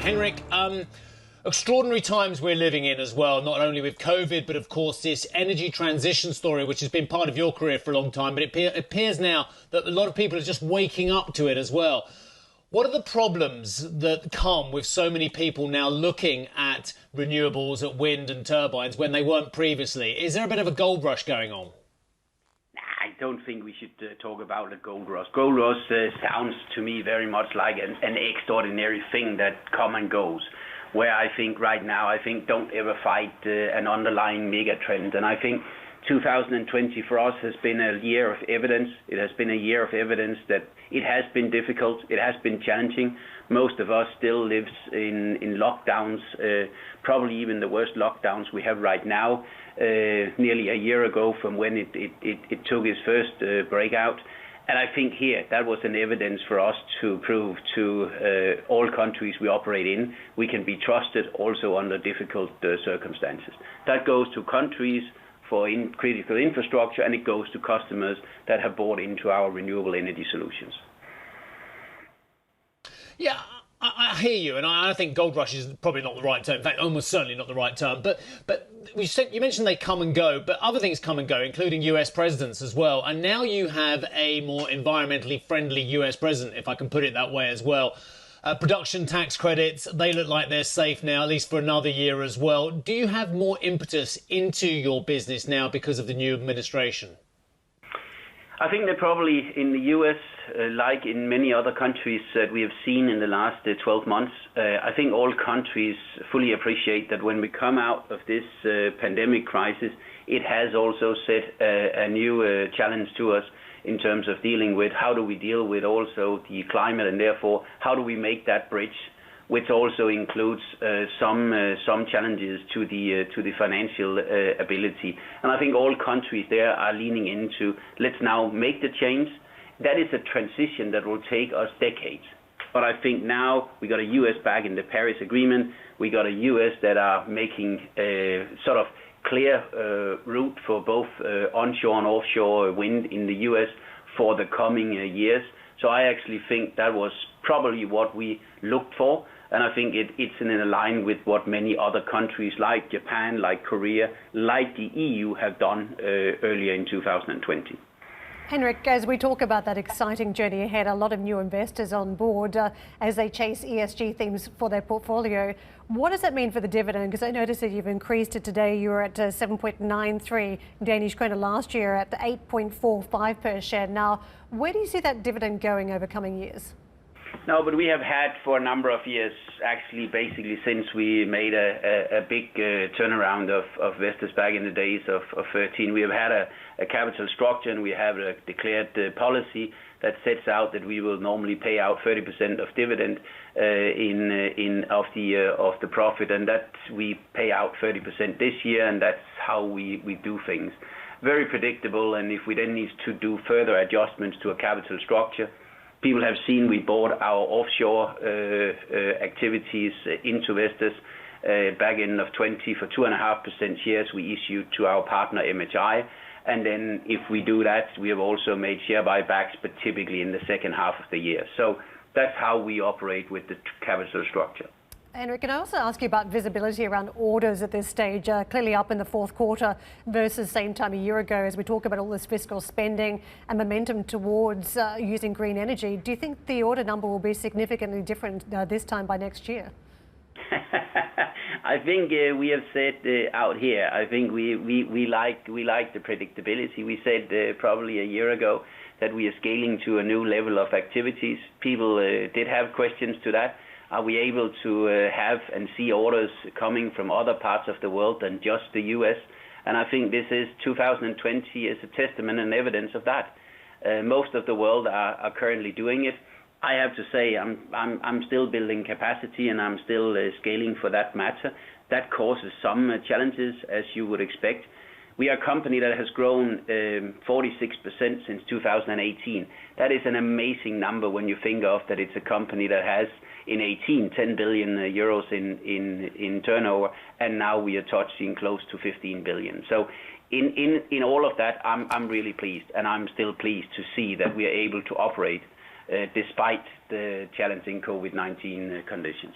Henrik, extraordinary times we're living in as well, not only with COVID, but of course this energy transition story, which has been part of your career for a long time, but it appears now that a lot of people are just waking up to it as well. What are the problems that come with so many people now looking at renewables, at wind and turbines, when they weren't previously? Is there a bit of a gold rush going on? I don't think we should talk about a gold rush. Gold rush sounds to me very much like an extraordinary thing that comes and goes. Where I think right now, don't ever fight an underlying mega trend. And I think 2020 for us has been a year of evidence. It has been a year of evidence that it has been difficult. It has been challenging. Most of us still lives in lockdowns, probably even the worst lockdowns we have right now, nearly a year ago from when it took its first breakout. And I think here that was an evidence for us to prove to all countries we operate in, we can be trusted also under difficult circumstances. That goes to countries for critical infrastructure, and it goes to customers that have bought into our renewable energy solutions. Yeah, I hear you, and I think gold rush is probably not the right term. In fact, almost certainly not the right term. But you mentioned they come and go, but other things come and go, including US presidents as well. And now you have a more environmentally friendly US president, if I can put it that way as well. Production tax credits, they look like they're safe now, at least for another year as well. Do you have more impetus into your business now because of the new administration? I think that probably in the US, like in many other countries that we have seen in the last 12 months, I think all countries fully appreciate that when we come out of this pandemic crisis, it has also set a new challenge to us in terms of dealing with how do we deal with also the climate, and therefore how do we make that bridge, which also includes some challenges to the financial ability. And I think all countries there are leaning into, let's now make the change. That is a transition that will take us decades. But I think now we got a US back in the Paris Agreement. We got a US that are making a sort of clear route for both onshore and offshore wind in the US for the coming years. So I actually think that was probably what we looked for. And I think it's in line with what many other countries like Japan, like Korea, like the EU have done earlier in 2020. Henrik, as we talk about that exciting journey ahead, a lot of new investors on board as they chase ESG themes for their portfolio. What does that mean for the dividend? Because I noticed that you've increased it today. You were at 7.93 Danish kroner last year at the 8.45 per share. Now, where do you see that dividend going over coming years? No, but we have had for a number of years, actually basically since we made a big turnaround of Vestas back in the days of 13, we have had a capital structure, and we have a declared policy that sets out that we will normally pay out 30% of dividend of the profit, and that we pay out 30% this year, and that's how we do things. Very predictable, and if we then need to do further adjustments to a capital structure, people have seen we bought our offshore activities into Vestas back in of 20 for 2.5% shares we issued to our partner MHI. And then if we do that, we have also made share buybacks, but typically in the second half of the year. So that's how we operate with the capital structure. Henrik, can I also ask you about visibility around orders at this stage, clearly up in the fourth quarter versus same time a year ago, as we talk about all this fiscal spending and momentum towards using green energy. Do you think the order number will be significantly different this time by next year? I think we have said out here, I think we like the predictability. We said probably a year ago that we are scaling to a new level of activities. People did have questions to that. Are we able to have and see orders coming from other parts of the world than just the US? And I think this is 2020 is a testament and evidence of that. Most of the world are currently doing it. I have to say I'm still building capacity, and I'm still scaling for that matter. That causes some challenges, as you would expect. We are a company that has grown 46% since 2018. That is an amazing number when you think of that it's a company that has in 10 billion euros in turnover, and now we are touching close to 15 billion. So in all of that, I'm really pleased, and I'm still pleased to see that we are able to operate despite the challenging COVID-19 conditions.